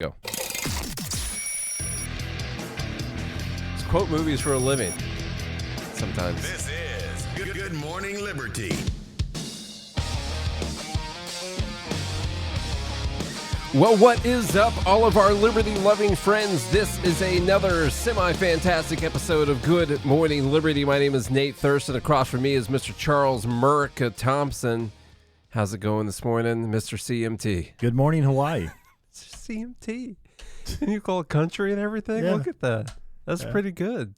Go. It's quote movies for a living. Sometimes. This is Good Morning Liberty. Well, what is up, all of our liberty-loving friends? This is another semi-fantastic episode of Good Morning Liberty. My name is Nate Thurston. Across from me is Mr. Charles Thompson. How's it going this morning, Mr. CMT? Good morning, Hawaii. CMT. Can you call it country and everything? Yeah. Look at that. That's pretty good.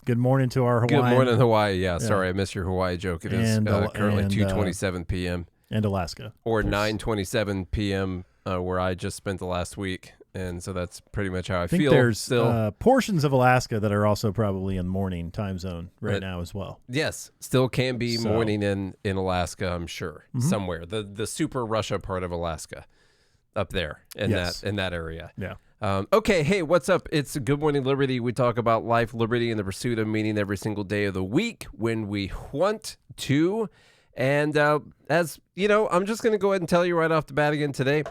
Good morning to our Hawaii. Good morning, Hawaii. Yeah, sorry, I missed your Hawaii joke. It is currently 2:27 p.m. And Alaska. Or 9:27 p.m. Where I just spent the last week. And so that's pretty much how I think feel. There's still. portions of Alaska that are also probably in morning time zone right now as well. Yes, still can be morning in Alaska, I'm sure, somewhere. The super Russia part of Alaska up there in that area. Yeah. Okay, hey, what's up? It's Good Morning Liberty. We talk about life, liberty, and the pursuit of meaning every single day of the week when we want to. And as you know, I'm just going to go ahead and tell you right off the bat again today.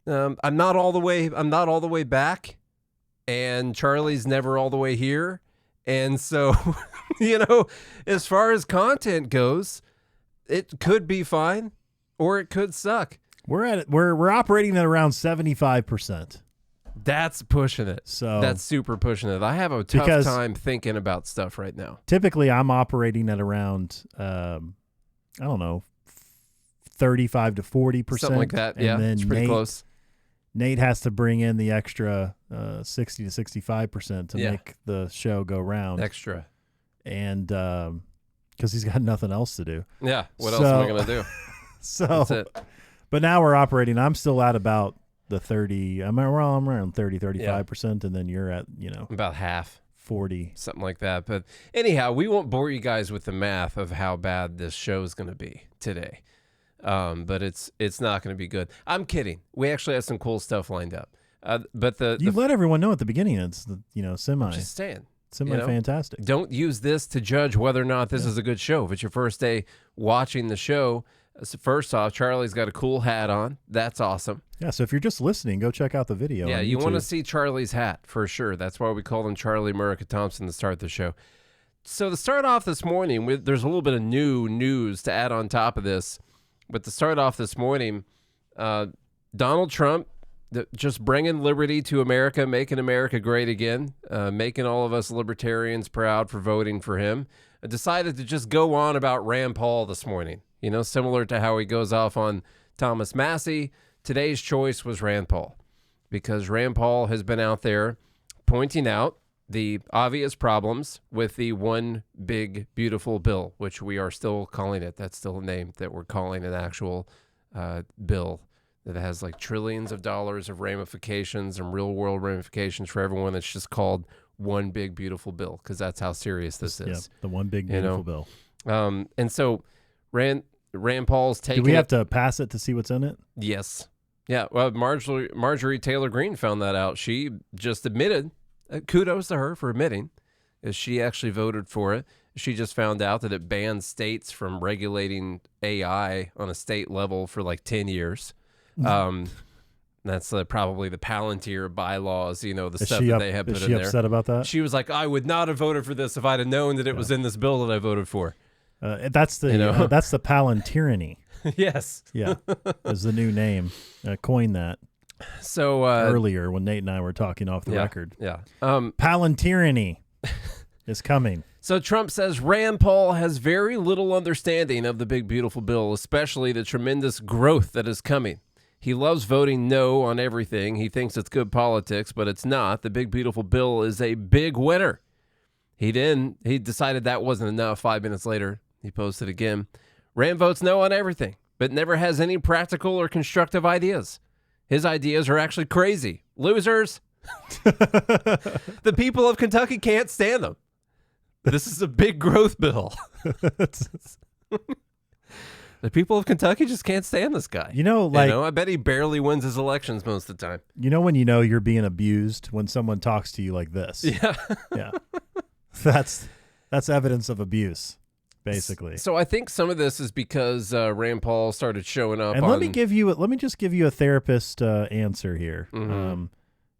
I'm not all the way back, and Charlie's never all the way here. And so, as far as content goes, it could be fine or it could suck. We're operating at around 75%. That's pushing it. So that's super pushing it. I have a tough time thinking about stuff right now. Typically, I'm operating at around, 35 to 40%. Something like that. Yeah, it's pretty close. Nate has to bring in the extra 60 to 65% to make the show go round. Extra. And because he's got nothing else to do. Yeah. What else am I going to do? That's it. But now we're operating. I'm still at about the 30. I'm around 30, 35%. And then you're at, about half. 40. Something like that. But anyhow, we won't bore you guys with the math of how bad this show is going to be today. But it's not going to be good. I'm kidding. We actually have some cool stuff lined up. But you let everyone know at the beginning it's semi. Just saying. Semi-fantastic. Don't use this to judge whether or not this is a good show. If it's your first day watching the show, first off, Charlie's got a cool hat on. That's awesome. Yeah, so if you're just listening, go check out the video. Yeah, on you YouTube. want to see Charlie's hat for sure. That's why we call him Charlie Thompson to start the show. So to start off this morning, there's a little bit of new news to add on top of this. But to start off this morning, Donald Trump, just bringing liberty to America, making America great again, making all of us libertarians proud for voting for him, decided to just go on about Rand Paul this morning. Similar to how he goes off on Thomas Massey, today's choice was Rand Paul, because Rand Paul has been out there pointing out the obvious problems with the one big beautiful bill, which we are still calling it. That's still a name that we're calling an actual bill that has like trillions of dollars of ramifications and real world ramifications for everyone. It's just called one big beautiful bill because that's how serious this is. Yeah, the one big beautiful bill. And so Rand Paul's taking. Do we have to pass it to see what's in it? Yes. Yeah. Well, Marjorie Taylor Greene found that out. She just admitted. Kudos to her for admitting, as she actually voted for it. She just found out that it bans states from regulating AI on a state level for like 10 years. That's probably the Palantir bylaws, the stuff that they have put in there. Is she upset about that? She was like, I would not have voted for this if I'd have known that it was in this bill that I voted for. That's the Palantyranny. Yes. Yeah, is the new name. Coined that. So earlier when Nate and I were talking off the record. Yeah. Palantyranny is coming. So Trump says Rand Paul has very little understanding of the big beautiful bill, especially the tremendous growth that is coming. He loves voting no on everything. He thinks it's good politics, but it's not. The big beautiful bill is a big winner. He decided that wasn't enough. 5 minutes later, he posted again. Rand votes no on everything, but never has any practical or constructive ideas. His ideas are actually crazy. Losers. The people of Kentucky can't stand them. This is a big growth bill. The people of Kentucky just can't stand this guy. I bet he barely wins his elections most of the time. When you're being abused when someone talks to you like this. Yeah. Yeah. That's evidence of abuse. basically. So I think some of this is because Rand Paul started showing up. And on... let me just give you a therapist answer here. Mm-hmm.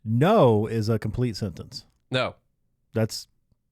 No is a complete sentence. No.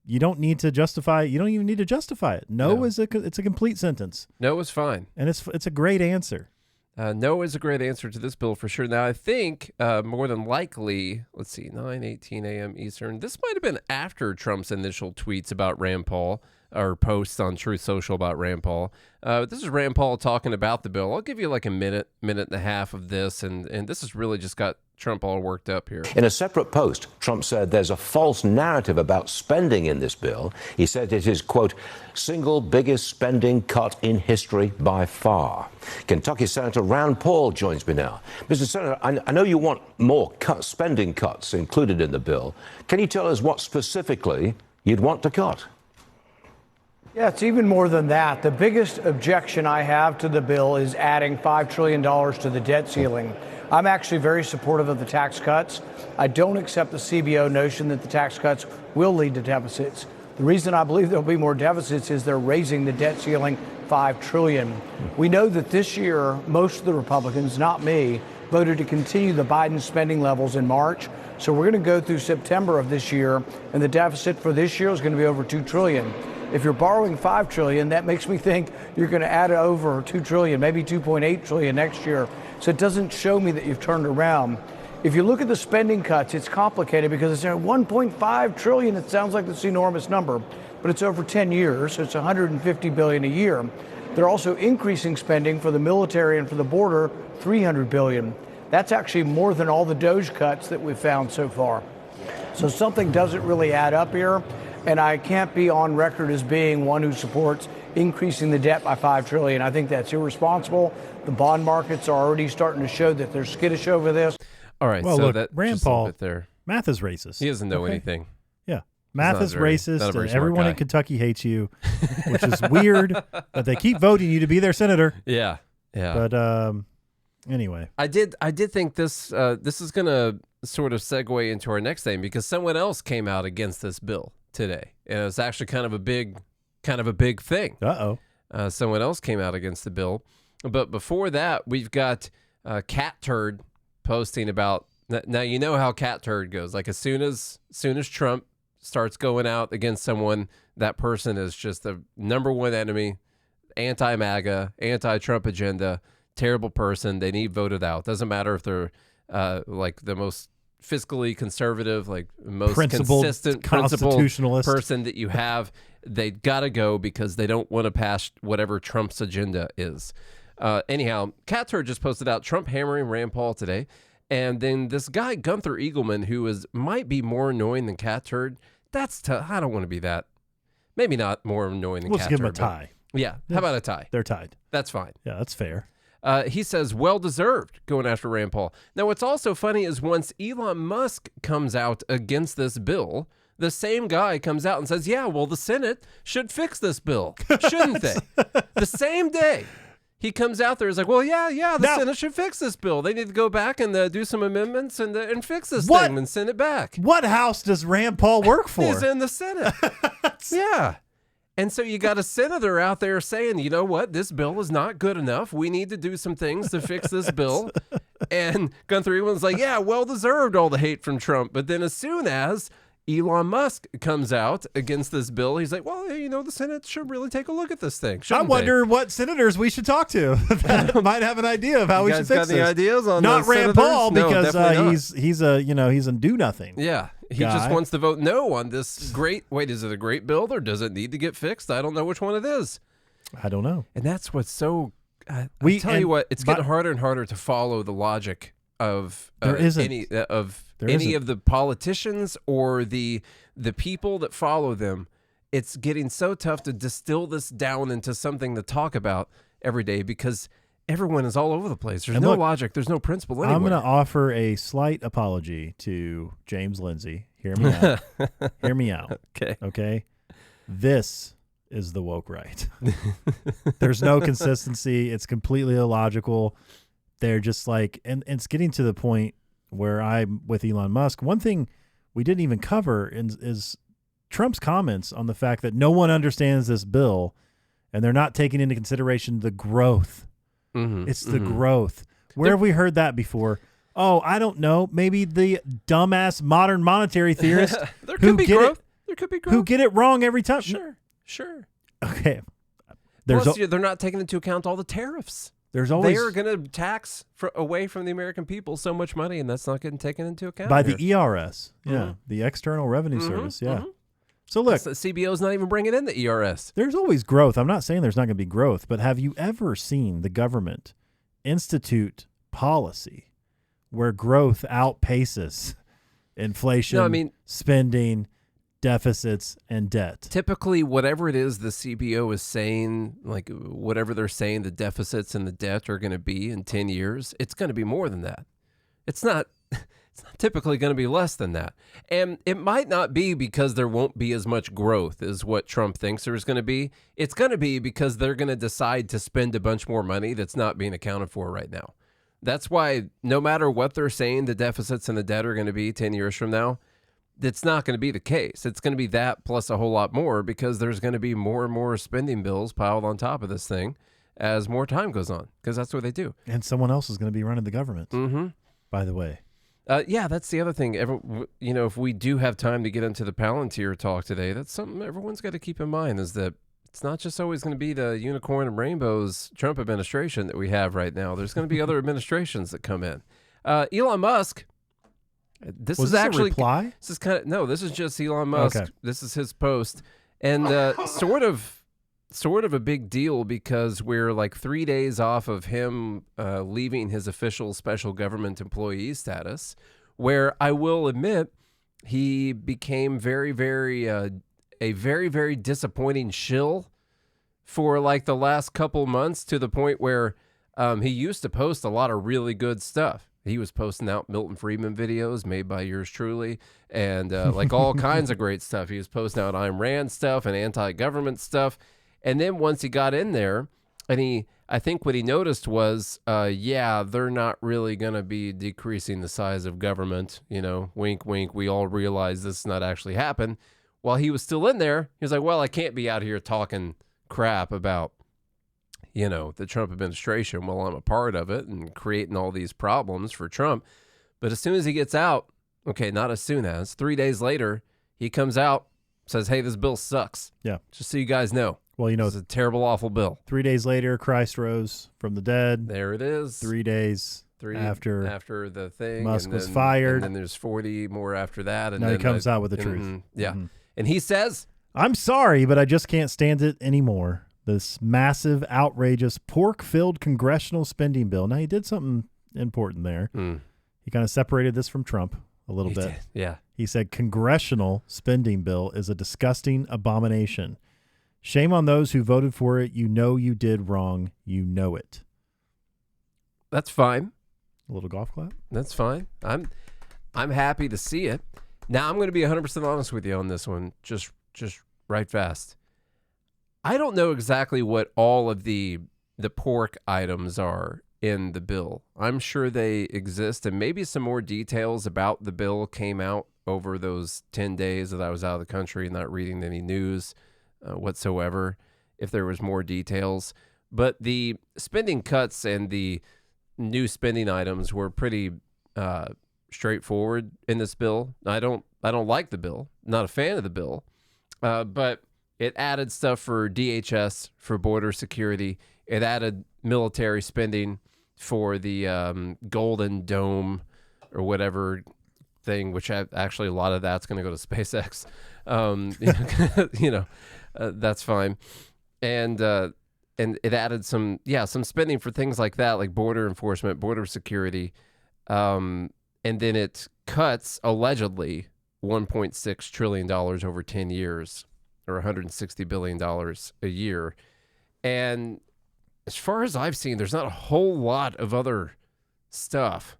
You don't need to justify it. You don't even need to justify it. No. It's a complete sentence. No is fine. And it's a great answer. No is a great answer to this bill for sure. Now, I think more than likely, let's see, 9:18 a.m. Eastern. This might have been after Trump's initial tweets about Rand Paul or posts on Truth Social about Rand Paul. This is Rand Paul talking about the bill. I'll give you like a minute and a half of this, and this has really just got Trump all worked up here. In a separate post, Trump said there's a false narrative about spending in this bill. He said it is, quote, single biggest spending cut in history by far. Kentucky Senator Rand Paul joins me now. Mr. Senator, I know you want more spending cuts included in the bill. Can you tell us what specifically you'd want to cut? Yeah, it's even more than that. The biggest objection I have to the bill is adding $5 trillion to the debt ceiling. I'm actually very supportive of the tax cuts. I don't accept the CBO notion that the tax cuts will lead to deficits. The reason I believe there'll be more deficits is they're raising the debt ceiling $5 trillion. We know that this year, most of the Republicans, not me, voted to continue the Biden spending levels in March. So we're going to go through September of this year, and the deficit for this year is going to be over $2 trillion. If you're borrowing $5 trillion, that makes me think you're going to add over $2 trillion, maybe $2.8 trillion next year. So it doesn't show me that you've turned around. If you look at the spending cuts, it's complicated because it's at $1.5 trillion. It sounds like this enormous number, but it's over 10 years, so it's $150 billion a year. They're also increasing spending for the military and for the border, $300 billion. That's actually more than all the DOGE cuts that we've found so far. So something doesn't really add up here, and I can't be on record as being one who supports increasing the debt by $5 trillion. I think that's irresponsible. The bond markets are already starting to show that they're skittish over this. All right, well, so look, that Rand just Paul, a bit there. math is racist. He doesn't know anything. Yeah, math is not a racist, very and smart everyone guy. in Kentucky hates you, which is weird. But they keep voting you to be their senator. Yeah. But anyway, I did think this is gonna sort of segue into our next thing because someone else came out against this bill today, and it was actually kind of a big thing. Someone else came out against the bill, but before that, we've got Cat Turd posting about. Now you know how Cat Turd goes. Like as soon as Trump starts going out against someone, that person is just the number one enemy, anti-MAGA, anti-Trump agenda, terrible person. They need voted out. Doesn't matter if they're like the most fiscally conservative, like most consistent constitutionalist person that you have. They gotta go because they don't want to pass whatever Trump's agenda is. Anyhow, Cat Turd just posted out Trump hammering Rand Paul today. And then this guy, Gunther Eagleman, who might be more annoying than Cat Turd. I don't want to be that. Maybe not more annoying than Cat Turd. Let's give him a tie. Yeah. How about a tie? They're tied. That's fine. Yeah, that's fair. He says, well-deserved going after Rand Paul. Now, what's also funny is once Elon Musk comes out against this bill, the same guy comes out and says, yeah, well, the Senate should fix this bill. Shouldn't they? The same day. He comes out there, he's like, well, the Senate should fix this bill. They need to go back and do some amendments and fix this thing and send it back. What house does Rand Paul work for? He's in the Senate. Yeah. And so you got a senator out there saying, you know what, this bill is not good enough. We need to do some things to fix this bill. And Gunther Eagleman's like, yeah, well-deserved all the hate from Trump. But then as soon as Elon Musk comes out against this bill, he's like, well, the Senate should really take a look at this thing. I wonder what senators we should talk to that might have an idea of how we should fix this. You guys got any ideas on Not Rand Paul, because he's a do nothing. Yeah. He just wants to vote no on this is it a great bill or does it need to get fixed? I don't know which one it is. I don't know. And that's what's so, it's getting harder and harder to follow the logic of any of the politicians or the people that follow them. It's getting so tough to distill this down into something to talk about every day because everyone is all over the place. There's no logic. There's no principle anywhere. I'm going to offer a slight apology to James Lindsay. Hear me out. Hear me out. Okay. This is the woke right. There's no consistency. It's completely illogical. They're just like, and it's getting to the point where I'm with Elon Musk. One thing we didn't even cover is Trump's comments on the fact that no one understands this bill. and they're not taking into consideration the growth. It's the growth. Where have we heard that before? Oh, I don't know. Maybe the dumbass modern monetary theorist there could be growth. There could be growth. Who get it wrong every time. Sure. Okay. Plus, they're not taking into account all the tariffs. There's always they are going to tax away from the American people so much money, and that's not getting taken into account by the ERS. Yeah, the External Revenue Service. Yeah. So look, the CBO's not even bringing in the ERS. There's always growth. I'm not saying there's not going to be growth, but have you ever seen the government institute policy where growth outpaces inflation, spending, deficits, and debt? Typically, whatever it is the CBO is saying, like whatever they're saying the deficits and the debt are going to be in 10 years, it's going to be more than that. It's not typically going to be less than that. And it might not be because there won't be as much growth as what Trump thinks there's going to be. It's going to be because they're going to decide to spend a bunch more money that's not being accounted for right now. That's why no matter what they're saying the deficits and the debt are going to be 10 years from now, it's not going to be the case. It's going to be that plus a whole lot more because there's going to be more and more spending bills piled on top of this thing as more time goes on, because that's what they do. And someone else is going to be running the government, by the way. Yeah, that's the other thing. If we do have time to get into the Palantir talk today, that's something everyone's got to keep in mind, is that it's not just always going to be the unicorn and rainbows Trump administration that we have right now. There's going to be other administrations that come in. Elon Musk. This is actually a reply? This is just Elon Musk. Okay. This is his post, and sort of a big deal because we're like 3 days off of him leaving his official special government employee status, where I will admit he became very, very disappointing shill for like the last couple months, to the point where he used to post a lot of really good stuff. He was posting out Milton Friedman videos made by yours truly, and like all kinds of great stuff. He was posting out Ayn Rand stuff and anti-government stuff. And then once he got in there, and I think what he noticed was, they're not really going to be decreasing the size of government. Wink, wink. We all realize this is not actually happen. While he was still in there, he was like, well, I can't be out here talking crap about the Trump administration while I'm a part of it and creating all these problems for Trump. But as soon as he gets out, not as soon as, 3 days later, he comes out, says, hey, this bill sucks. Yeah. Just so you guys know. Well, it's a terrible, awful bill. 3 days later, Christ rose from the dead. There it is. 3 days after the thing. Musk was fired. And then there's 40 more after that. And now then he comes out with the truth. Yeah. And he says, I'm sorry, but I just can't stand it anymore. This massive, outrageous, pork-filled congressional spending bill. Now, he did something important there. He kind of separated this from Trump a little bit. Did. Yeah. He said congressional spending bill is a disgusting abomination. Shame on those who voted for it. You know you did wrong. You know it. That's fine. A little golf clap? That's fine. I'm happy to see it. Now, I'm going to be 100% honest with you on this one, just right fast. I don't know exactly what all of the pork items are in the bill. I'm sure they exist, and maybe some more details about the bill came out over those 10 days that I was out of the country and not reading any news whatsoever, if there was more details. But the spending cuts and the new spending items were pretty straightforward in this bill. I don't like the bill, not a fan of the bill, but it added stuff for DHS, for border security. It added military spending for the Golden Dome or whatever thing, which actually a lot of that's going to go to SpaceX. That's fine. And it added some spending for things like that, like border enforcement, border security. And then it cuts, allegedly, $1.6 trillion over 10 years. Or $160 billion a year. And as far as I've seen, there's not a whole lot of other stuff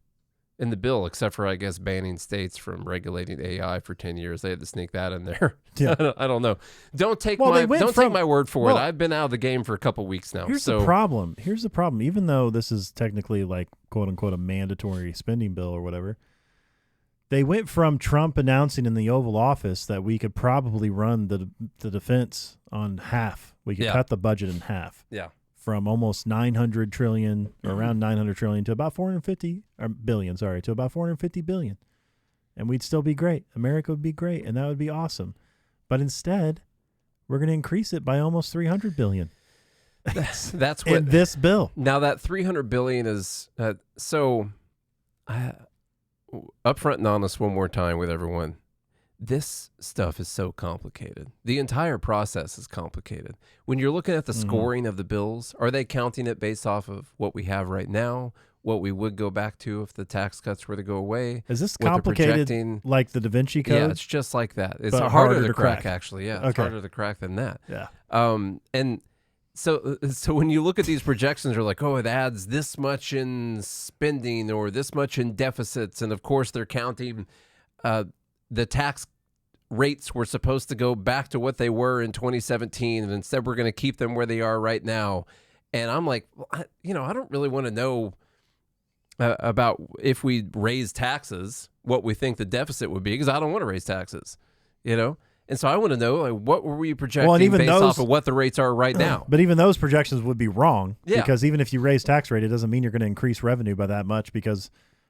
in the bill, except for, I guess, banning states from regulating AI for 10 years. They had to sneak that in there. Yeah. I don't know. Don't take my word for it. I've been out of the game for a couple weeks now. Here's the problem. Even though this is technically like, quote unquote, a mandatory spending bill or whatever, They went from Trump announcing in the Oval Office that we could probably run the defense on half. We could cut the budget in half. Yeah. From almost 900 trillion or around 900 trillion to about 450 billion, to about 450 billion. And we'd still be great. America would be great, and that would be awesome. But instead, we're going to increase it by almost 300 billion. That's what in this bill. Now that 300 billion is upfront and honest one more time with everyone. This stuff is so complicated. The entire process is complicated. When you're looking at the scoring of the bills, are they counting it based off of what we have right now, what we would go back to if the tax cuts were to go away? Is this complicated like the Da Vinci Code? Yeah, it's just like that. It's but harder to crack, actually. Yeah, it's okay. harder to crack than that. Yeah. And so when you look at these projections, they're like, oh, it adds this much in spending or this much in deficits. And, of course, they're counting the tax rates were supposed to go back to what they were in 2017, and instead we're going to keep them where they are right now. And I'm like, well, I don't really want to know about if we raise taxes, what we think the deficit would be, because I don't want to raise taxes, And so I want to know, like, what were we projecting based off of what the rates are right now? But even those projections would be wrong, yeah. Because even if you raise tax rate, it doesn't mean you're going to increase revenue by that much because,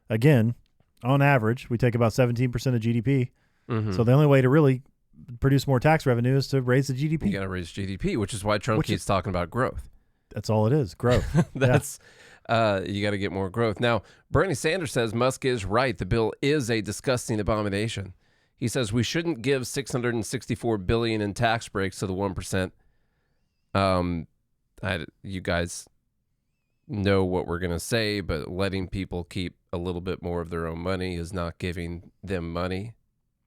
again, on average, we take about 17% of GDP. Mm-hmm. So the only way to really produce more tax revenue is to raise the GDP. You got to raise GDP, which is why Trump keeps talking about growth. That's all it is, growth. You got to get more growth. Now, Bernie Sanders says Musk is right. The bill is a disgusting abomination. He says we shouldn't give $664 billion in tax breaks to the 1%. You guys know what we're going to say, but letting people keep a little bit more of their own money is not giving them money.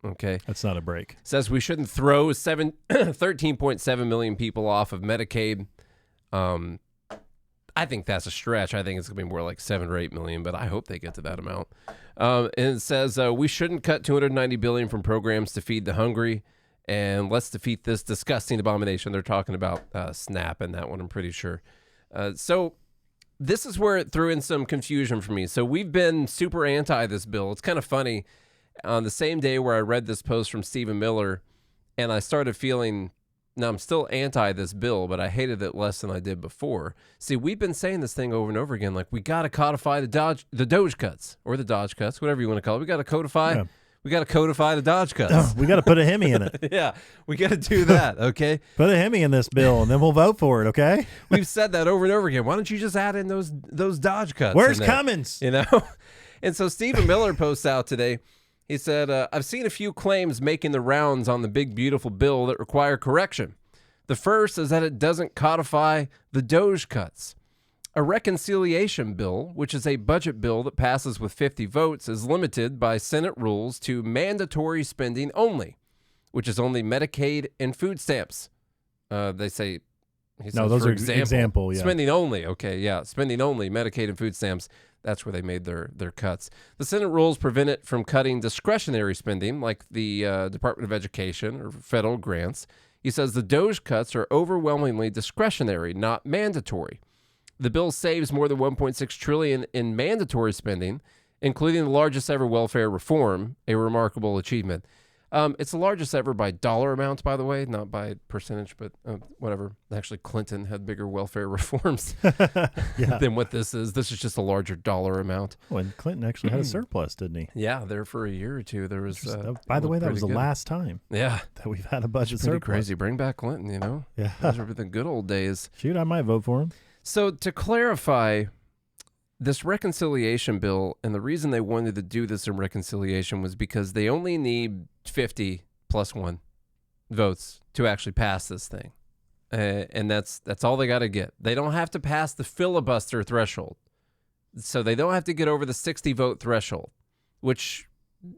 Okay. That's not a break. Says we shouldn't throw 13.7 million people off of Medicaid. I think that's a stretch. I think it's going to be more like 7 or 8 million, but I hope they get to that amount. And it says we shouldn't cut $290 billion from programs to feed the hungry, and let's defeat this disgusting abomination. They're talking about SNAP and that one, I'm pretty sure. So this is where it threw in some confusion for me. So we've been super anti this bill. It's kind of funny. On the same day where I read this post from Stephen Miller, and I started feeling, now I'm still anti this bill, but I hated it less than I did before. See, we've been saying this thing over and over again, like we got to codify the Doge cuts, or the Dodge cuts, whatever you want to call it. We got to codify. Yeah. We got to codify the Dodge cuts. We got to put a Hemi in it. Yeah, we got to do that, okay? Put a Hemi in this bill, and then we'll vote for it, okay? We've said that over and over again. Why don't you just add in those Dodge cuts? Where's Cummins? And so Stephen Miller posts out today. He said, I've seen a few claims making the rounds on the big, beautiful bill that require correction. The first is that it doesn't codify the Doge cuts. A reconciliation bill, which is a budget bill that passes with 50 votes, is limited by Senate rules to mandatory spending only, which is only Medicaid and food stamps. They say, those are example, yeah. Spending only. Okay, yeah, spending only, Medicaid and food stamps. That's where they made their cuts. The Senate rules prevent it from cutting discretionary spending like the Department of Education or federal grants. He says the Doge cuts are overwhelmingly discretionary, not mandatory. The bill saves more than $1.6 trillion in mandatory spending, including the largest ever welfare reform, a remarkable achievement. It's the largest ever by dollar amount, by the way, not by percentage, but whatever. Actually, Clinton had bigger welfare reforms than what this is. This is just a larger dollar amount. Oh, and Clinton actually had a surplus, didn't he? Yeah, there for a year or two. There was. By the way, that was the last time. Yeah, that we've had a budget surplus. Pretty crazy. Bring back Clinton. Yeah, those were the good old days. Shoot, I might vote for him. So to clarify, this reconciliation bill, and the reason they wanted to do this in reconciliation was because they only need 50 plus 1 votes to actually pass this thing. And that's all they got to get. They don't have to pass the filibuster threshold. So they don't have to get over the 60 vote threshold, which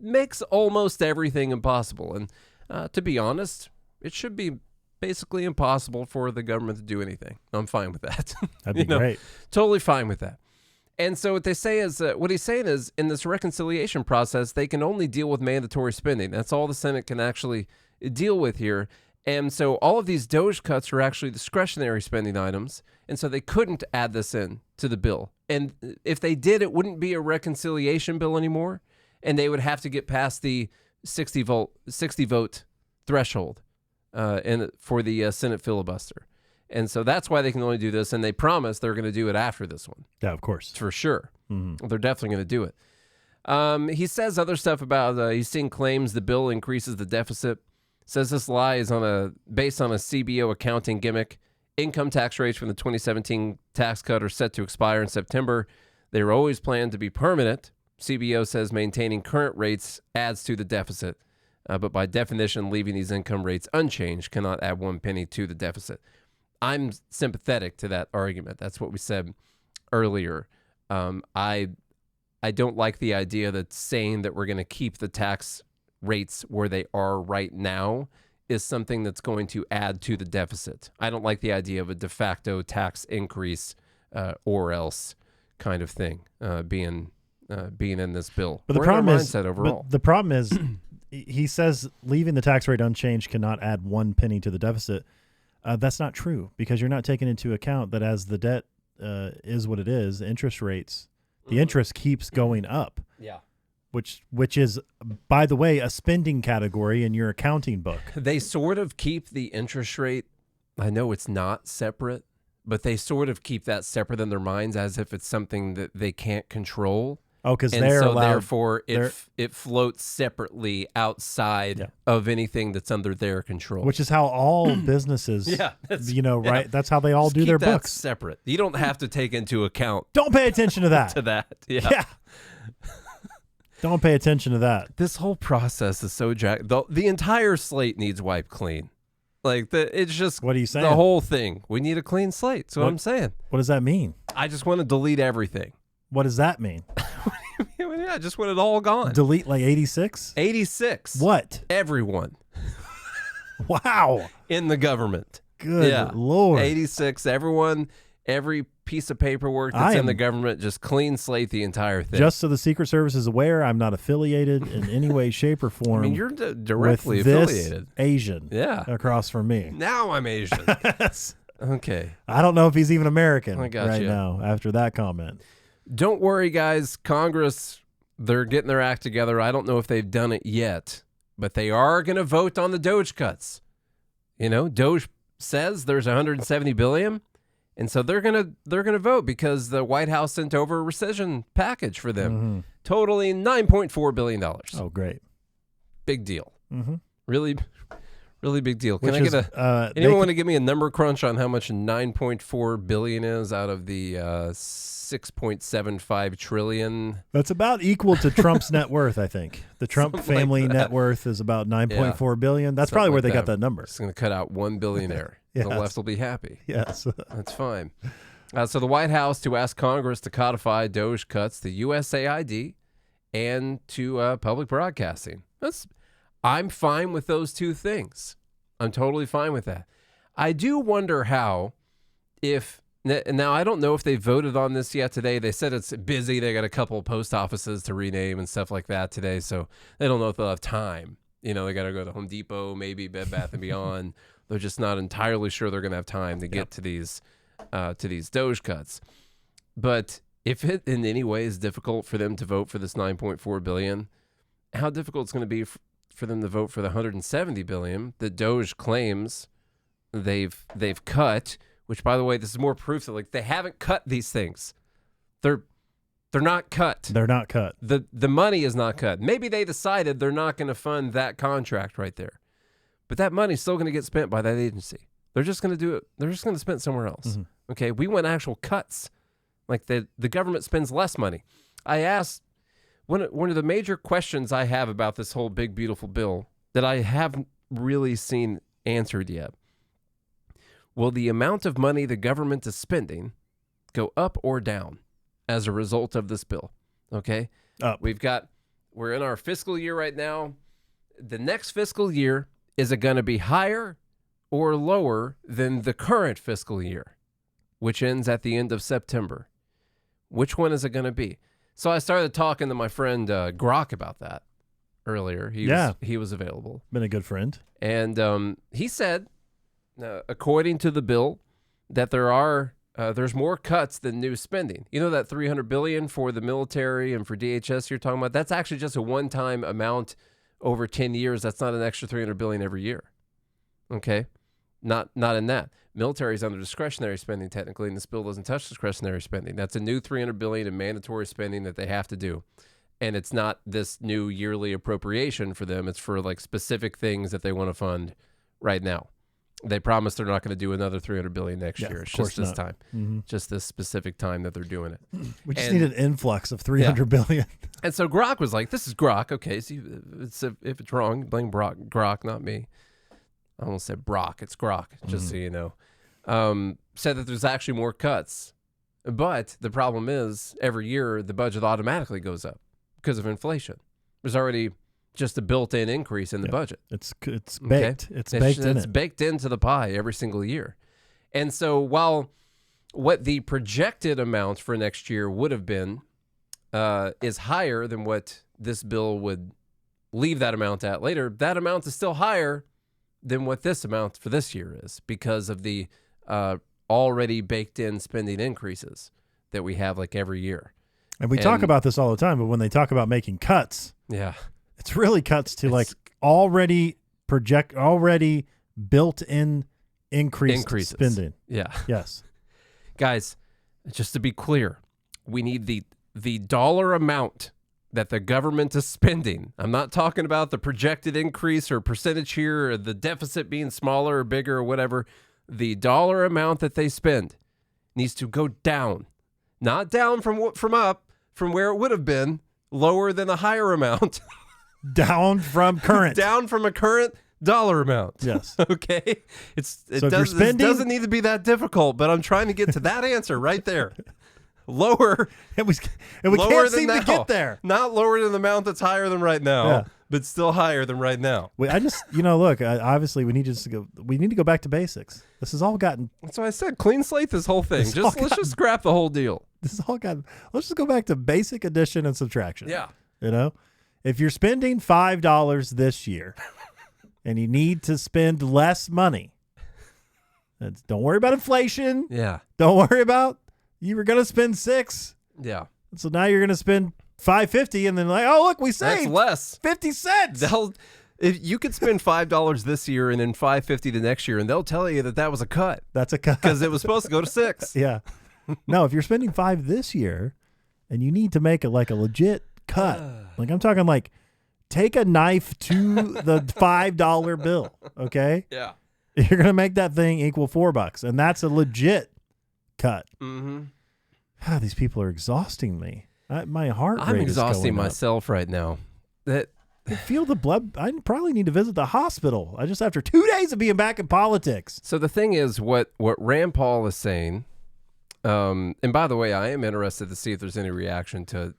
makes almost everything impossible. And to be honest, it should be basically impossible for the government to do anything. I'm fine with that. That'd be great. Totally fine with that. And so what they say is, what he's saying is, in this reconciliation process, they can only deal with mandatory spending. That's all the Senate can actually deal with here. And so all of these Doge cuts are actually discretionary spending items. And so they couldn't add this in to the bill. And if they did, it wouldn't be a reconciliation bill anymore. and they would have to get past the 60 vote threshold for the Senate filibuster. And so that's why they can only do this, and they promise they're going to do it after this one. Yeah, of course. For sure. Mm-hmm. They're definitely going to do it. He says other stuff about he's seeing claims the bill increases the deficit. Says this lie is based on a CBO accounting gimmick. Income tax rates from the 2017 tax cut are set to expire in September. They were always planned to be permanent. CBO says maintaining current rates adds to the deficit. But by definition, leaving these income rates unchanged cannot add 1 penny to the deficit. I'm sympathetic to that argument. That's what we said earlier. I don't like the idea that saying that we're going to keep the tax rates where they are right now is something that's going to add to the deficit. I don't like the idea of a de facto tax increase or else kind of thing being in this bill. But the problem is, overall. But the problem is, he says leaving the tax rate unchanged cannot add 1 penny to the deficit. That's not true, because you're not taking into account that as the debt is what it is, interest rates, the interest keeps going up. Yeah. Which is, by the way, a spending category in your accounting book. They sort of keep the interest rate. I know it's not separate, but they sort of keep that separate in their minds as if it's something that they can't control. Oh, because they're allowed. Therefore, it floats separately outside of anything that's under their control. Which is how all businesses, right? That's how they all do their books. Separate. You don't have to take into account. Don't pay attention to that. To that. Yeah. Don't pay attention to that. This whole process is so jacked. The entire slate needs wiped clean. It's just. What are you saying? The whole thing. We need a clean slate. That's what I'm saying. What does that mean? I just want to delete everything. What does that mean? I just want it all gone. Delete 86? 86. What? Everyone. Wow. In the government. Good Lord. 86. Everyone, every piece of paperwork that's in the government, just clean slate the entire thing. Just so the Secret Service is aware, I'm not affiliated in any way, shape, or form. I mean, you're directly with affiliated. This Asian. Across from me. Now I'm Asian. Yes. Okay. I don't know if he's even American right now after that comment. Don't worry, guys. Congress, they're getting their act together. I don't know if they've done it yet, but they are going to vote on the Doge cuts. Doge says there's $170 billion, and so they're gonna vote because the White House sent over a rescission package for them, totaling $9.4 billion. Oh, great! Big deal. Mm-hmm. Really big deal. Can I get anyone want to give me a number crunch on how much $9.4 billion is out of the $6.75 trillion? That's about equal to Trump's net worth, I think. The Trump family net worth is about $9.4 billion. That's probably where they got that number. It's going to cut out one billionaire. Yes. The left will be happy. Yes. That's fine. So the White House to ask Congress to codify Doge cuts to USAID and to public broadcasting. I'm fine with those two things. I'm totally fine with that. I do wonder how, now I don't know if they voted on this yet today. They said it's busy. They got a couple of post offices to rename and stuff like that today, so they don't know if they'll have time. They got to go to Home Depot, maybe Bed Bath & Beyond. They're just not entirely sure they're going to have time to get to these Doge cuts. But if it in any way is difficult for them to vote for this $9.4 billion, how difficult it's going to be for them to vote for the $170 billion that Doge claims they've cut. Which, by the way, this is more proof that they haven't cut these things. They're not cut. They're not cut. The money is not cut. Maybe they decided they're not going to fund that contract right there, but that money's still going to get spent by that agency. They're just going to do it. They're just going to spend it somewhere else. Mm-hmm. Okay, we want actual cuts. The government spends less money. I asked one of the major questions I have about this whole big beautiful bill that I haven't really seen answered yet. Will the amount of money the government is spending go up or down as a result of this bill? Okay. Up. We're in our fiscal year right now. The next fiscal year, is it going to be higher or lower than the current fiscal year, which ends at the end of September? Which one is it going to be? So I started talking to my friend Grok about that earlier. He was available. Been a good friend. And he said, according to the bill, that there are there's more cuts than new spending. You know that $300 billion for the military and for DHS you're talking about? That's actually just a one-time amount over 10 years. That's not an extra $300 billion every year. Okay? Not in that. Military is under discretionary spending technically, and this bill doesn't touch discretionary spending. That's a new $300 billion in mandatory spending that they have to do. And it's not this new yearly appropriation for them. It's for like specific things that they want to fund right now. They promise they're not going to do another $300 billion next year. It's just this time, just this specific time that they're doing it. We just need an influx of $300 billion. And so Grok was like, "This is Grok, okay? So if it's wrong, blame Grok, not me." I almost said Brock. It's Grok, just so you know. Said that there's actually more cuts, but the problem is every year the budget automatically goes up because of inflation. There's already just a built-in increase in the budget. It's baked. Okay? It's baked into the pie every single year. And so while what the projected amount for next year would have been is higher than what this bill would leave that amount at later, that amount is still higher than what this amount for this year is because of the already baked-in spending increases that we have like every year. And we talk about this all the time, but when they talk about making cuts, it's really cuts to like already built-in increased spending. Yeah. Yes. Guys, just to be clear, we need the dollar amount that the government is spending. I'm not talking about the projected increase or percentage here or the deficit being smaller or bigger or whatever. The dollar amount that they spend needs to go down. Not down from where it would have been, lower than a higher amount. Down from current. Down from a current dollar amount. Yes. Okay? It doesn't need to be that difficult, but I'm trying to get to that answer right there. Lower. And we can't seem to get there. Not lower than the amount that's higher than right now, but still higher than right now. I just, look, obviously we need to go back to basics. This has all gotten. That's why I said clean slate this whole thing. Let's just scrap the whole deal. This is all gotten. Let's just go back to basic addition and subtraction. Yeah. If you're spending $5 this year and you need to spend less money, don't worry about inflation. Yeah. Don't worry about you were going to spend $6. Yeah. So now you're going to spend $5.50 and then like, oh, look, we saved. That's less. 50 cents. If you could spend $5 this year and then $5.50 the next year, and they'll tell you that was a cut. That's a cut. Because it was supposed to go to $6. Yeah. No, if you're spending $5 this year and you need to make a legit cut, like I'm talking like take a knife to the $5 bill, okay? Yeah. You're going to make that thing equal $4, and that's a legit cut. Mm-hmm. These people are exhausting me. My heart rate is going up. I'm exhausting myself right now. I feel the blood. I probably need to visit the hospital. After 2 days of being back in politics. So the thing is, what Rand Paul is saying, and by the way, I am interested to see if there's any reaction to,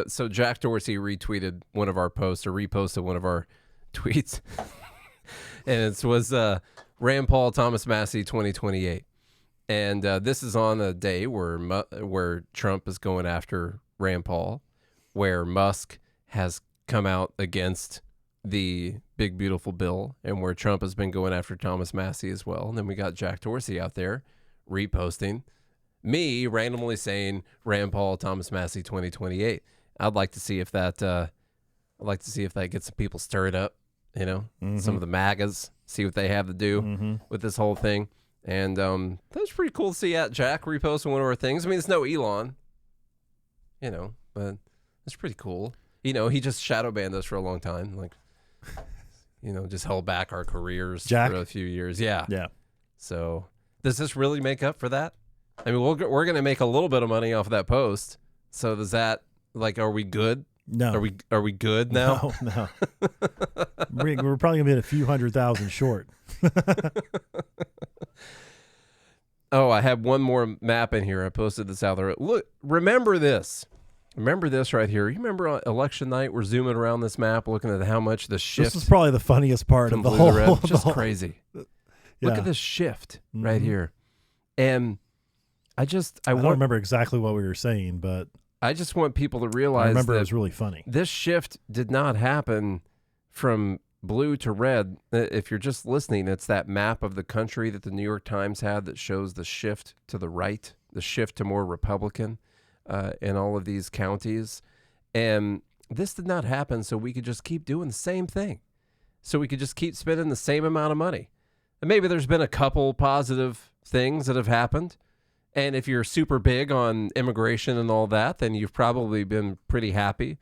so Jack Dorsey retweeted one of our posts or reposted one of our tweets. And it was Rand Paul, Thomas Massey, 2028. And this is on a day where Trump is going after Rand Paul, where Musk has come out against the big, beautiful bill, and where Trump has been going after Thomas Massey as well. And then we got Jack Dorsey out there reposting me randomly saying Rand Paul, Thomas Massey, 2028. I'd like to see if that gets some people stirred up, some of the MAGAs, see what they have to do with this whole thing. And that was pretty cool to see Jack reposting one of our things. I mean, it's no Elon, but it's pretty cool. He just shadow banned us for a long time, just held back our careers Jack? for a few years. Yeah. Yeah. So does this really make up for that? I mean, we're going to make a little bit of money off of that post. So does that, are we good? No. Are we good now? No. We're probably going to be at a few 100,000 short. Oh, I have one more map in here. I posted this out there. Look, remember this. Remember this right here. You remember on election night, we're zooming around this map, looking at how much the shift. This is probably the funniest part of the whole. Just crazy. Look at this shift right here. And I don't remember exactly what we were saying, but I just want people to realize I remember it was really funny. This shift did not happen from blue to red. If you're just listening, it's that map of the country that the New York Times had that shows the shift to the right, the shift to more Republican in all of these counties. And this did not happen so we could just keep doing the same thing. So we could just keep spending the same amount of money. And maybe there's been a couple positive things that have happened. And if you're super big on immigration and all that, then you've probably been pretty happy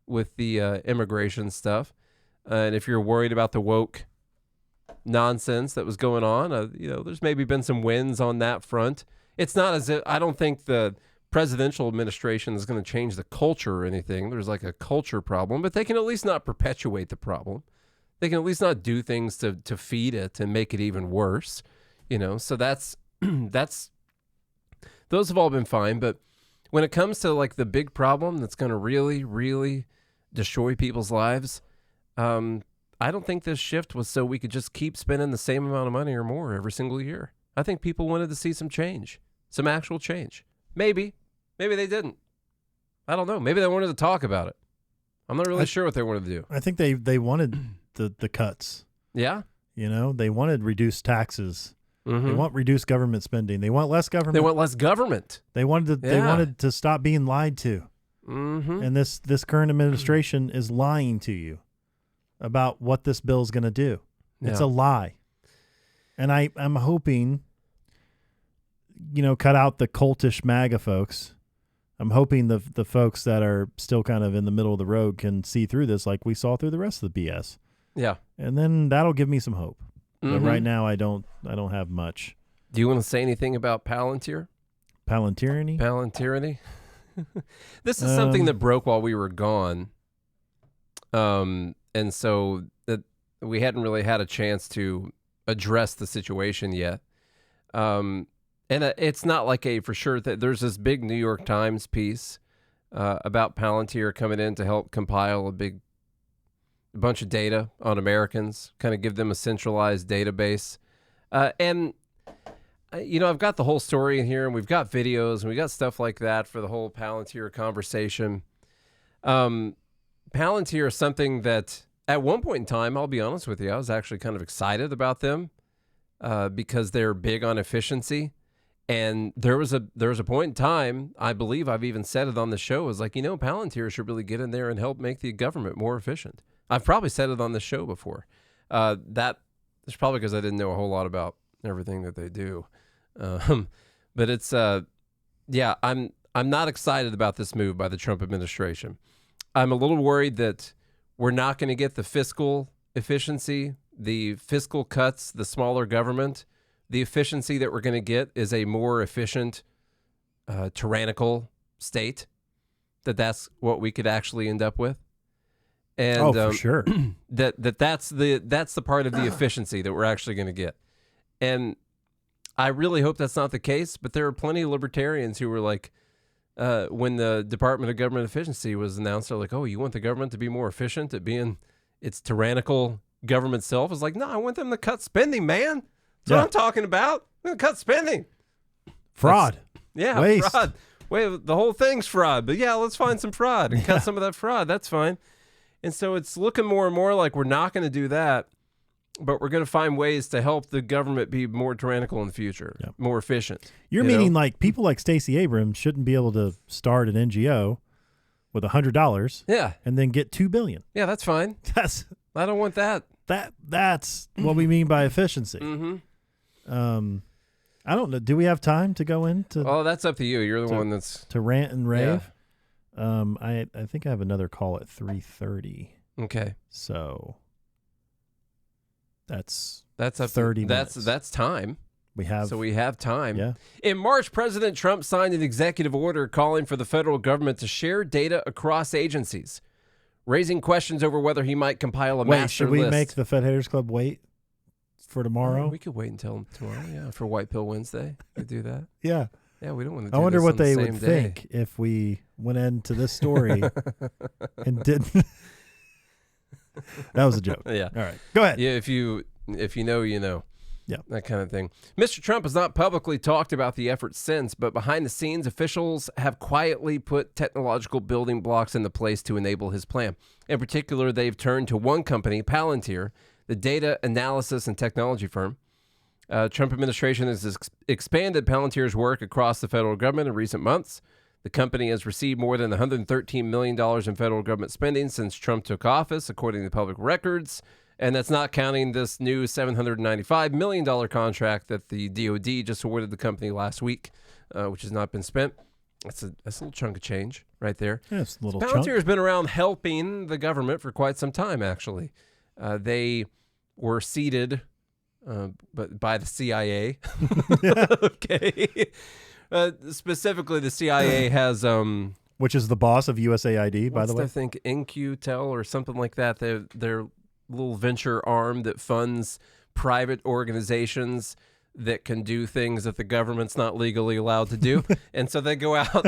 with the immigration stuff. And if you're worried about the woke nonsense that was going on, there's maybe been some wins on that front. It's not as if I don't think the presidential administration is going to change the culture or anything. There's like a culture problem, but they can at least not perpetuate the problem. They can at least not do things to feed it and make it even worse, So that's those have all been fine. But when it comes to like the big problem that's going to really, really destroy people's lives, I don't think this shift was so we could just keep spending the same amount of money or more every single year. I think people wanted to see some change, some actual change. Maybe they didn't. I don't know. Maybe they wanted to talk about it. I'm not really sure what they wanted to do. I think they wanted the cuts. Yeah. They wanted reduced taxes. Mm-hmm. They want reduced government spending. They want less government. They want less government. They wanted to stop being lied to. Mm-hmm. And this current administration is lying to you about what this bill is going to do. Yeah. It's a lie. And I'm hoping, cut out the cultish MAGA folks. I'm hoping the folks that are still kind of in the middle of the road can see through this like we saw through the rest of the BS. Yeah. And then that'll give me some hope. Mm-hmm. But right now I don't have much. Do you want to say anything about Palantir? Palantyranny? Palantyranny? This is something that broke while we were gone. And so that we hadn't really had a chance to address the situation yet. And it's not like for sure that there's this big New York Times piece about Palantir coming in to help compile a bunch of data on Americans, kind of give them a centralized database. And I've got the whole story in here, and we've got videos, and we got stuff like that for the whole Palantir conversation. Palantir is something that at one point in time, I'll be honest with you, I was actually kind of excited about them because they're big on efficiency. And there was a point in time, I believe I've even said it on the show, was like, Palantir should really get in there and help make the government more efficient. I've probably said it on the show before. That is probably because I didn't know a whole lot about everything that they do. But it's, I'm not excited about this move by the Trump administration. I'm a little worried that we're not going to get the fiscal efficiency, the fiscal cuts, the smaller government. The efficiency that we're going to get is a more efficient, tyrannical state. That's what we could actually end up with. And for sure. That's the part of the efficiency that we're actually going to get. And I really hope that's not the case, but there are plenty of libertarians who were like, when the Department of Government Efficiency was announced, they're like, oh, you want the government to be more efficient at being its tyrannical government self? It's like, no, I want them to cut spending, man. That's what I'm talking about. I'm going to cut spending. Fraud. Waste. Fraud. Wait, the whole thing's fraud. But let's find some fraud and cut some of that fraud. That's fine. And so it's looking more and more like we're not going to do that, but we're going to find ways to help the government be more tyrannical in the future, more efficient. You're meaning like people like Stacey Abrams shouldn't be able to start an NGO with $100 and then get $2 billion. Yeah, that's fine. I don't want that. That's what we mean by efficiency. Mm-hmm. I don't know. Do we have time to go into? Oh, that's up to you. You're the one that's to rant and rave. Yeah. I think I have another call at 3:30. Okay. So that's up 30 minutes. That's time. We have time. Yeah. In March, President Trump signed an executive order calling for the federal government to share data across agencies, raising questions over whether he might compile a master list. Should we make the Fed Haters Club wait for tomorrow? We could wait until tomorrow, for White Pill Wednesday. We could do that. Yeah. Yeah, we don't want to do I wonder this what on the they same would day. think if we went into this story and didn't. That was a joke. Yeah. All right. Go ahead. Yeah, if you know, you know. Yeah. That kind of thing. Mr. Trump has not publicly talked about the effort since, but behind the scenes, officials have quietly put technological building blocks into place to enable his plan. In particular, they've turned to one company, Palantir, the data analysis and technology firm. Trump administration has expanded Palantir's work across the federal government in recent months. The company has received more than $113 million in federal government spending since Trump took office, according to public records. And that's not counting this new $795 million contract that the DOD just awarded the company last week, which has not been spent. That's a little chunk of change right there. Yeah, it's a little Palantir chunk. has been around helping the government for quite some time, actually. They were seeded but by the CIA. Okay. Specifically, the CIA has... which is the boss of USAID, by the way? I think InQtel or something like that. They're little venture arm that funds private organizations that can do things that the government's not legally allowed to do. And so they go out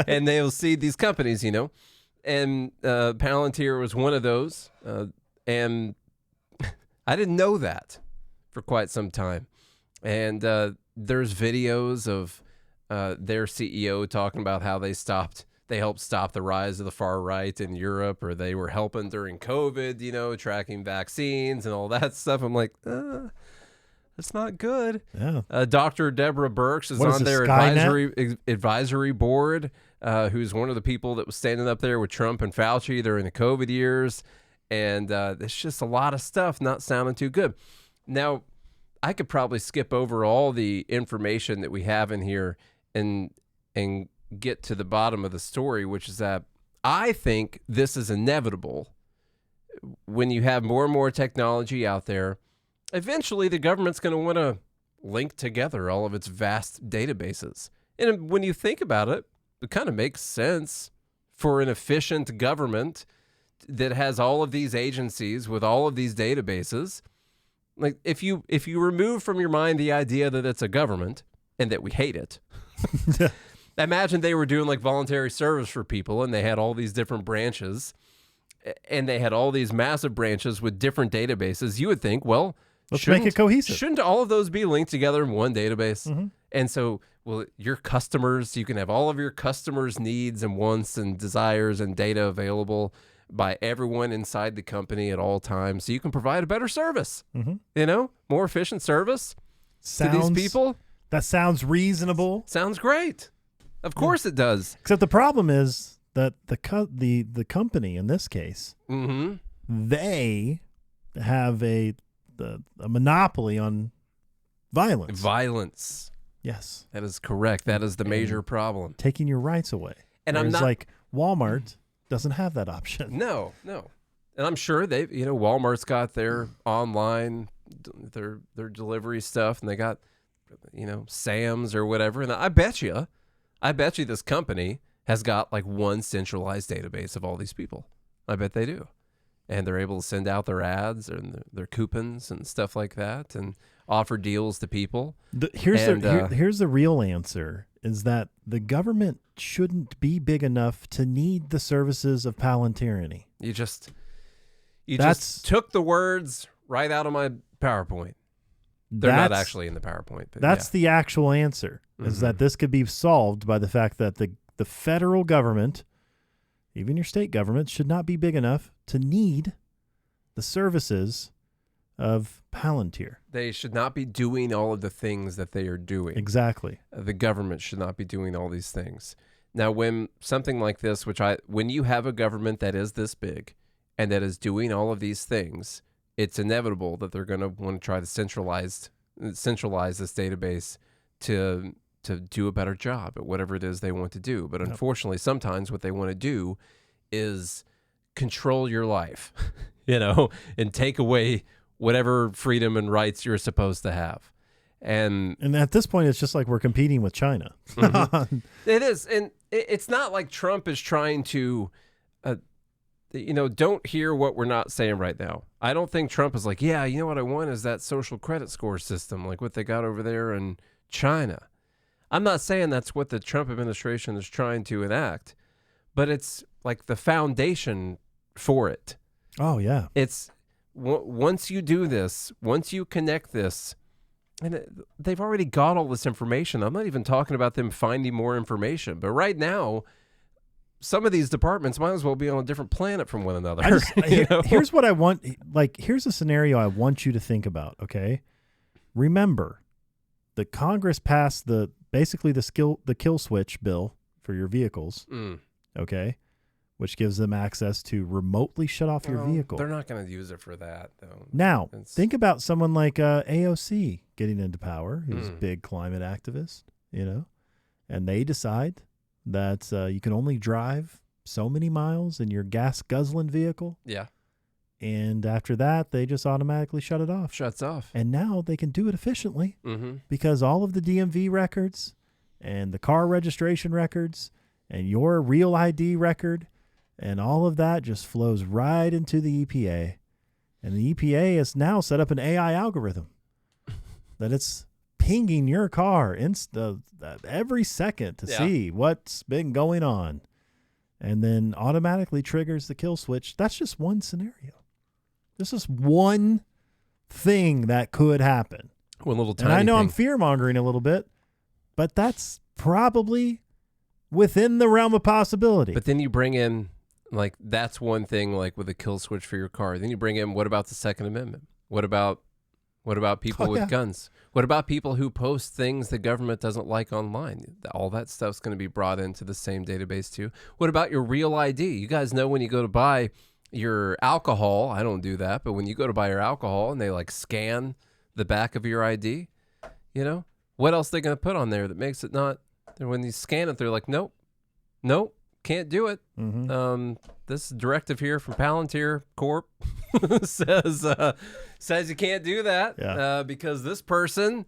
and they'll seed these companies, you know. And Palantir was one of those. And I didn't know that for quite some time. And there's videos of their CEO talking about how they helped stop the rise of the far right in Europe, or they were helping during COVID, you know, tracking vaccines and all that stuff. I'm like, that's not good. Yeah. Dr. Deborah Birx is What is on this, their Skynet? advisory board, who's one of the people that was standing up there with Trump and Fauci during the COVID years. And there's just a lot of stuff not sounding too good. Now, I could probably skip over all the information that we have in here and get to the bottom of the story, which is that I think this is inevitable. When you have more and more technology out there, eventually the government's going to want to link together all of its vast databases. And when you think about it, it kind of makes sense for an efficient government that has all of these agencies with all of these databases. Like if you remove from your mind the idea that it's a government and that we hate it, imagine they were doing like voluntary service for people and they had all these different branches and they had all these massive branches with different databases. You would think, well, let's make it cohesive. Shouldn't all of those be linked together in one database? Mm-hmm. And so, well, your customers, you can have all of your customers' needs and wants and desires and data available by everyone inside the company at all times. So you can provide a better service, you know, more efficient service to these people. That sounds reasonable. Sounds great. Of course it does. Except the problem is that the company in this case, they have a monopoly on violence. Violence. Yes, that is correct. That is the major problem. Taking your rights away. And I'm not like Walmart doesn't have that option. No. And I'm sure Walmart's got their online, their delivery stuff, and they got, Sam's or whatever. And I bet you this company has got like one centralized database of all these people. I bet they do. And they're able to send out their ads and their coupons and stuff like that and offer deals to people. Here's the real answer, is that the government shouldn't be big enough to need the services of Palantyranny. You just took the words right out of my PowerPoint. They're not actually in the PowerPoint. But that's the actual answer, is that this could be solved by the fact that the federal government, even your state government, should not be big enough to need the services of Palantir. They should not be doing all of the things that they are doing. Exactly. The government should not be doing all these things. Now, when something like this, when you have a government that is this big and that is doing all of these things, it's inevitable that they're going to want to try to centralize this database to do a better job at whatever it is they want to do. But unfortunately, sometimes what they want to do is control your life, and take away whatever freedom and rights you're supposed to have. And at this point, it's just like we're competing with China. It is. And it's not like Trump is trying to, don't hear what we're not saying right now. I don't think Trump is like, yeah, you know what I want is that social credit score system, like what they got over there in China. I'm not saying that's what the Trump administration is trying to enact, but it's like the foundation for it. Oh, yeah. It's once you do this, once you connect this they've already got all this information. I'm not even talking about them finding more information. But right now, some of these departments might as well be on a different planet from one another. Here's what I want. Like, here's a scenario I want you to think about, okay? Remember, the Congress passed basically the kill switch bill for your vehicles, okay? Which gives them access to remotely shut off your vehicle. They're not going to use it for that, though. Now, think about someone like AOC getting into power, who's a big climate activist, and they decide that you can only drive so many miles in your gas-guzzling vehicle. Yeah. And after that, they just automatically shut it off. Shuts off. And now they can do it efficiently because all of the DMV records and the car registration records and your real ID record and all of that just flows right into the EPA. And the EPA has now set up an AI algorithm that it's pinging your car every second to see what's been going on, and then automatically triggers the kill switch. That's just one scenario. This is one thing that could happen. One little tiny and I know thing. I'm fear-mongering a little bit, but that's probably within the realm of possibility. But then you bring in, like, that's one thing, like with a kill switch for your car. Then you bring in, what about the Second Amendment? What about people with guns? What about people who post things the government doesn't like online? All that stuff's going to be brought into the same database too. What about your real ID? You guys know when you go to buy your alcohol, I don't do that, but when you go to buy your alcohol and they like scan the back of your ID, what else are they going to put on there that makes it not, when you scan it, they're like, nope, can't do it. This directive here from Palantir Corp says you can't do that because this person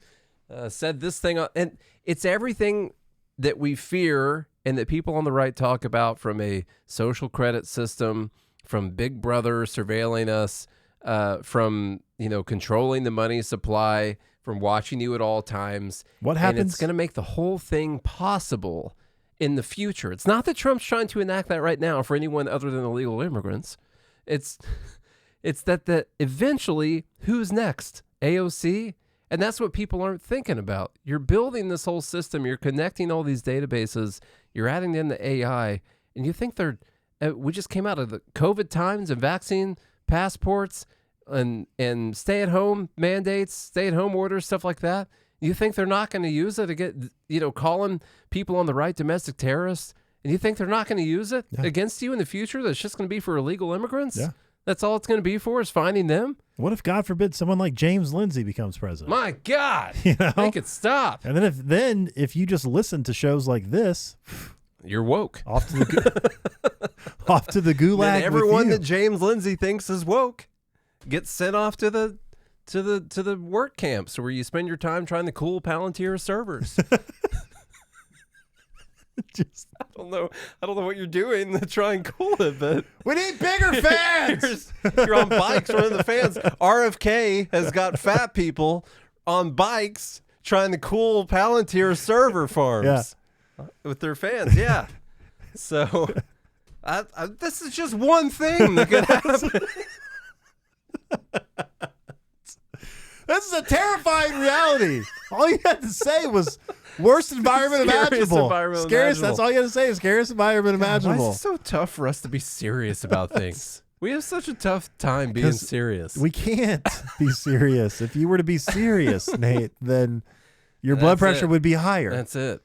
said this thing. And it's everything that we fear and that people on the right talk about, from a social credit system, from Big Brother surveilling us, from controlling the money supply, from watching you at all times. What happens? And it's going to make the whole thing possible in the future. It's not that Trump's trying to enact that right now for anyone other than illegal immigrants. It's that eventually, who's next? AOC? And that's what people aren't thinking about. You're building this whole system. You're connecting all these databases. You're adding in the AI. And you think we just came out of the COVID times and vaccine passports and stay-at-home mandates, stay-at-home orders, stuff like that. You think they're not going to use it to get, calling people on the right domestic terrorists? And you think they're not going to use it against you in the future? That's just going to be for illegal immigrants? Yeah. That's all it's going to be for, is finding them? What if, God forbid, someone like James Lindsay becomes president? My God. Make it stop. And then if you just listen to shows like this, you're woke. Off to the gulag. Then everyone with you. that James Lindsay thinks is woke gets sent off to the work camps where you spend your time trying to cool Palantir servers. I don't know what you're doing to try and cool it, but we need bigger fans. You're on bikes running the fans. RFK has got fat people on bikes trying to cool Palantir server farms with their fans. Yeah. So this is just one thing that could happen. This is a terrifying reality. All you had to say was worst environment imaginable. Scariest. That's all you had to say is scariest environment imaginable. Why is it so tough for us to be serious about things? We have such a tough time being serious. We can't be serious. If you were to be serious, Nate, then your blood pressure would be higher. That's it.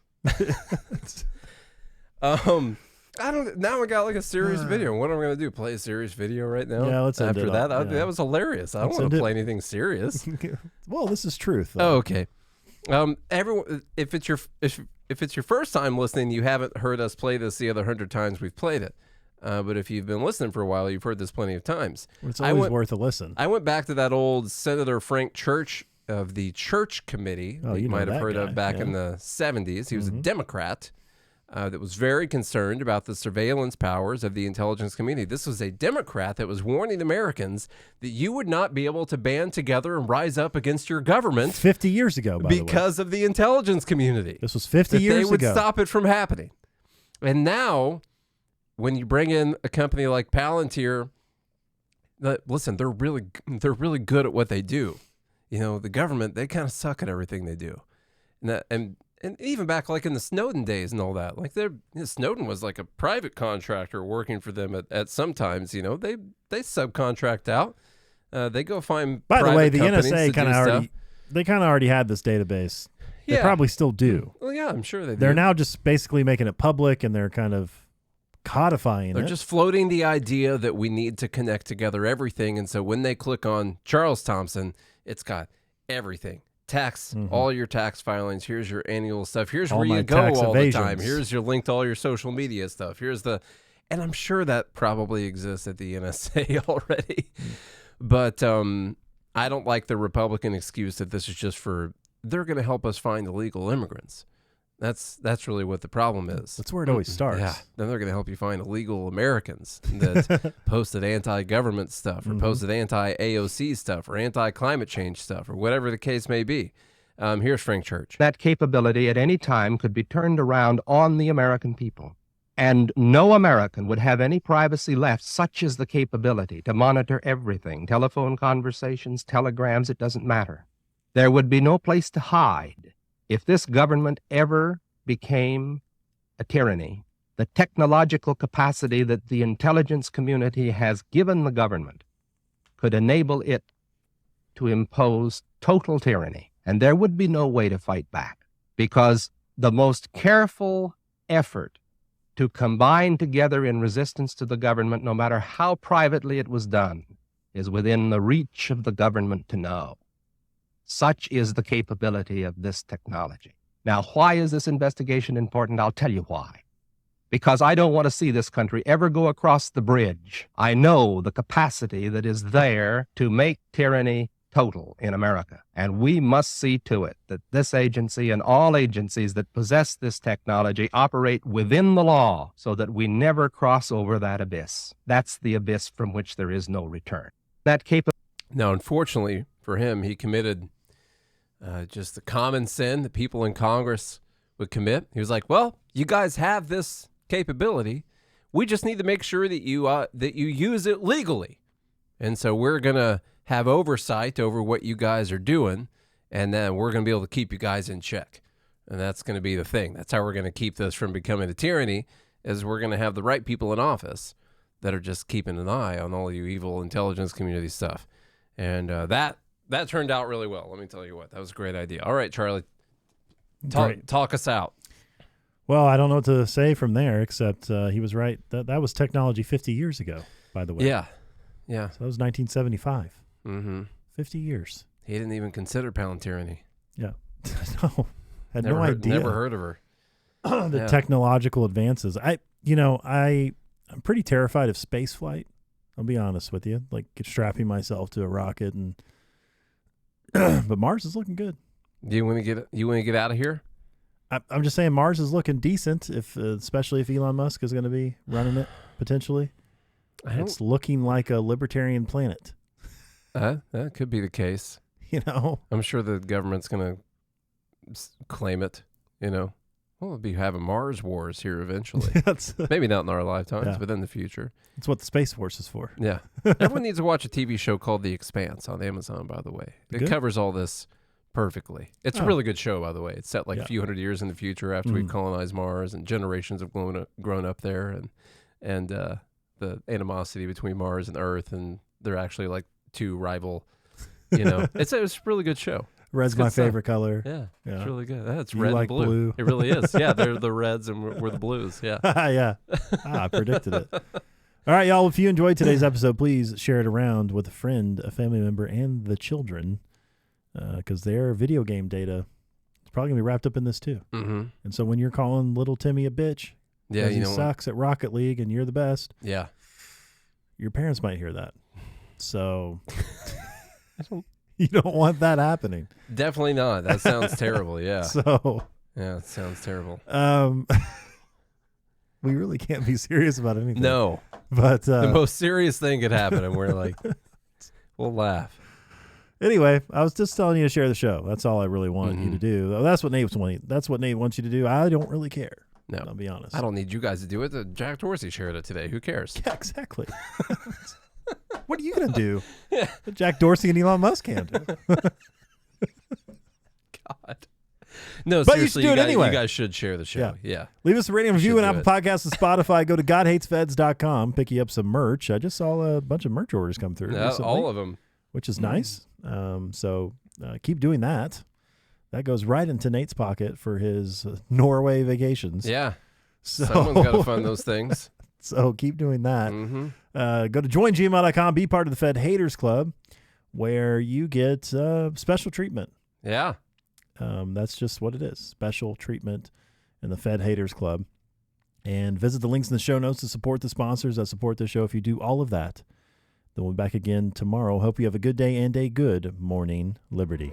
I don't. Now we got like a serious video. What am I going to do? Play a serious video right now? Yeah, let's end After it that, up. that was hilarious. I don't want to play anything serious. Well, this is truth. Oh, okay. Everyone, if it's your first time listening, you haven't heard us play this the other 100 times we've played it. But if you've been listening for a while, you've heard this plenty of times. Well, it's always worth a listen. I went back to that old Senator Frank Church of the Church Committee that you might have heard of back in the 70s. He was a Democrat that was very concerned about the surveillance powers of the intelligence community. This was a Democrat that was warning Americans that you would not be able to band together and rise up against your government 50 years ago, by the way. Because of the intelligence community. This was 50 years ago. They would stop it from happening. And now, when you bring in a company like Palantir, listen, they're really good at what they do. the government, they kind of suck at everything they do. And even back like in the Snowden days and all that, like Snowden was like a private contractor working for them at some times, they subcontract out. They go find By the way, the companies NSA kind of already had this database. Yeah. They probably still do. Well, yeah, I'm sure they do. They're now just basically making it public, and they're kind of codifying They're it. just floating the idea that we need to connect together everything. And so when they click on Charles Thompson, it's got everything. Tax, all your tax filings. Here's your annual stuff. Here's all where you my go tax all evasions. the time. Here's your link to all your social media stuff. And I'm sure that probably exists at the NSA already. But I don't like the Republican excuse that this is just they're going to help us find illegal immigrants. That's really what the problem is. That's where it always starts. Yeah. Then they're going to help you find illegal Americans that posted anti-government stuff or posted anti-AOC stuff or anti-climate change stuff or whatever the case may be. Here's Frank Church. That capability at any time could be turned around on the American people. And no American would have any privacy left, such is the capability to monitor everything, telephone conversations, telegrams, it doesn't matter. There would be no place to hide. If this government ever became a tyranny, the technological capacity that the intelligence community has given the government could enable it to impose total tyranny. And there would be no way to fight back, because the most careful effort to combine together in resistance to the government, no matter how privately it was done, is within the reach of the government to know. Such is the capability of this technology. Now, why is this investigation important? I'll tell you why. Because I don't want to see this country ever go across the bridge. I know the capacity that is there to make tyranny total in America. And we must see to it that this agency and all agencies that possess this technology operate within the law so that we never cross over that abyss. That's the abyss from which there is no return. Now, unfortunately for him, he committed just the common sin that people in Congress would commit. He was like, well, you guys have this capability. We just need to make sure that you use it legally. And so we're going to have oversight over what you guys are doing, and then we're going to be able to keep you guys in check. And that's going to be the thing. That's how we're going to keep this from becoming a tyranny, is we're going to have the right people in office that are just keeping an eye on all you evil intelligence community stuff. And that turned out really well. Let me tell you what. That was a great idea. All right, Charlie, talk us out. Well, I don't know what to say from there, except he was right. That was technology 50 years ago, by the way. Yeah. So that was 1975. Mm-hmm. 50 years. He didn't even consider Palantyranny. Yeah. No. Had no idea. Never heard of her. The technological advances. I'm pretty terrified of space flight. I'll be honest with you. Like strapping myself to a rocket and but Mars is looking good. Do you want to get out of here? I'm just saying Mars is looking decent, especially if Elon Musk is going to be running it potentially. It's looking like a libertarian planet. That could be the case. I'm sure the government's going to claim it. We'll be having Mars wars here eventually. Maybe not in our lifetimes, but in the future. It's what the Space Force is for. Yeah. Everyone needs to watch a TV show called The Expanse on Amazon, by the way. It covers all this perfectly. It's a really good show, by the way. It's set a few hundred years in the future after we colonize Mars, and generations have grown up there, and the animosity between Mars and Earth, and they're actually like two rival, It's a really good show. Red's my favorite color. Yeah, it's really good. It's You red like and blue. It really is. Yeah, they're the reds and we're the blues. Yeah. Yeah. I predicted it. All right, y'all. If you enjoyed today's episode, please share it around with a friend, a family member, and the children, because their video game data is probably going to be wrapped up in this too. Mm-hmm. And so when you're calling little Timmy a bitch, he sucks at Rocket League and you're the best, your parents might hear that. So you don't want that happening. Definitely not. That sounds terrible. Yeah. Yeah, it sounds terrible. We really can't be serious about anything. No. But the most serious thing could happen, and we're like, we'll laugh. Anyway, I was just telling you to share the show. That's all I really wanted you to do. That's what Nate wants you to do. I don't really care. No, I'll be honest. I don't need you guys to do it. Jack Dorsey shared it today. Who cares? Yeah, exactly. What are you going to do? Yeah. Jack Dorsey and Elon Musk can't do. No, But you should seriously, do it anyway. You guys should share the show. Yeah. Leave us a rating and review on should Apple do Podcasts and Spotify. Go to GodHatesFeds.com. Pick you up some merch. I just saw a bunch of merch orders come through recently, All of them. which is nice. So keep doing that. That goes right into Nate's pocket for his Norway vacations. Yeah. So, Someone's got to fund those things. So keep doing that. Mm-hmm. Go to joingml.com. Be part of the Fed Haters Club, where you get special treatment. Yeah. That's just what it is. Special treatment in the Fed Haters Club. And visit the links in the show notes to support the sponsors that support the show. If you do all of that, then we'll be back again tomorrow. Hope you have a good day and a good morning, Liberty.